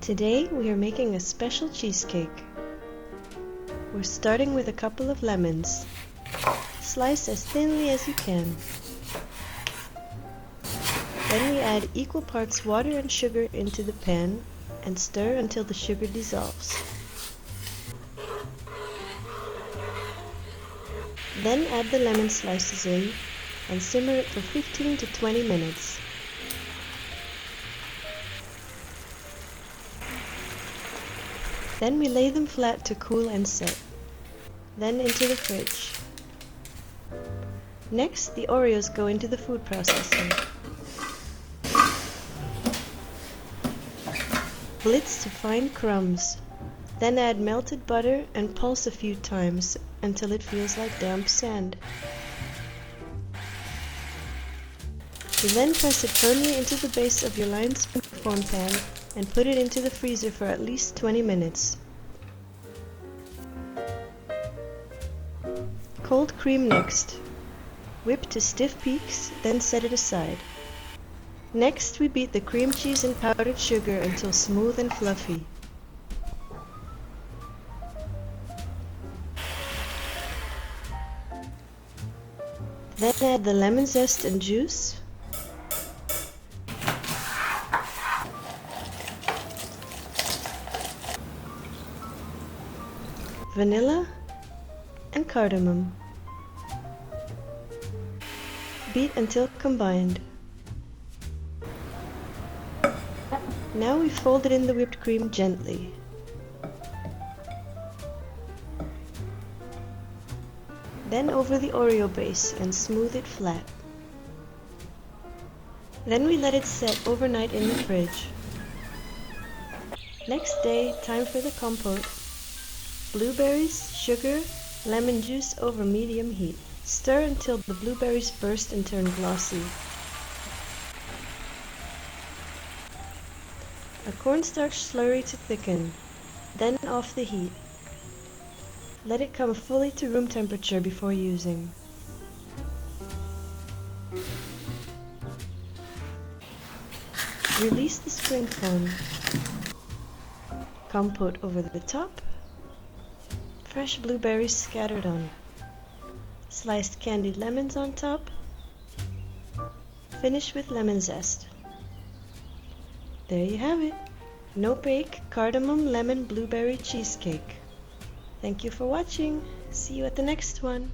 Today we are making a special cheesecake. We're starting with a couple of lemons. Slice as thinly as you can. Then we add equal parts water and sugar into the pan and stir until the sugar dissolves. Then add the lemon slices in and simmer it for 15 to 20 minutes. Then we lay them flat to cool and set. Then into the fridge. Next, the Oreos go into the food processor. Blitz to fine crumbs. Then add melted butter and pulse a few times until it feels like damp sand. You then press it firmly into the base of your lined springform pan and put it into the freezer for at least 20 minutes. Cold cream next. Whip to stiff peaks, then set it aside. Next, we beat the cream cheese and powdered sugar until smooth and fluffy. Then add the lemon zest and juice, vanilla, and cardamom. Beat until combined. Now we fold it in the whipped cream gently. Then over the Oreo base and smooth it flat. Then we let it set overnight in the fridge. Next day, time for the compote. Blueberries, sugar, lemon juice over medium heat. Stir until the blueberries burst and turn glossy. A cornstarch slurry to thicken, then off the heat. Let it come fully to room temperature before using. Release the spring foam. Compote over the top. Fresh blueberries scattered on. Sliced candied lemons on top. Finish with lemon zest. There you have it. No bake, cardamom lemon blueberry cheesecake. Thank you for watching. See you at the next one.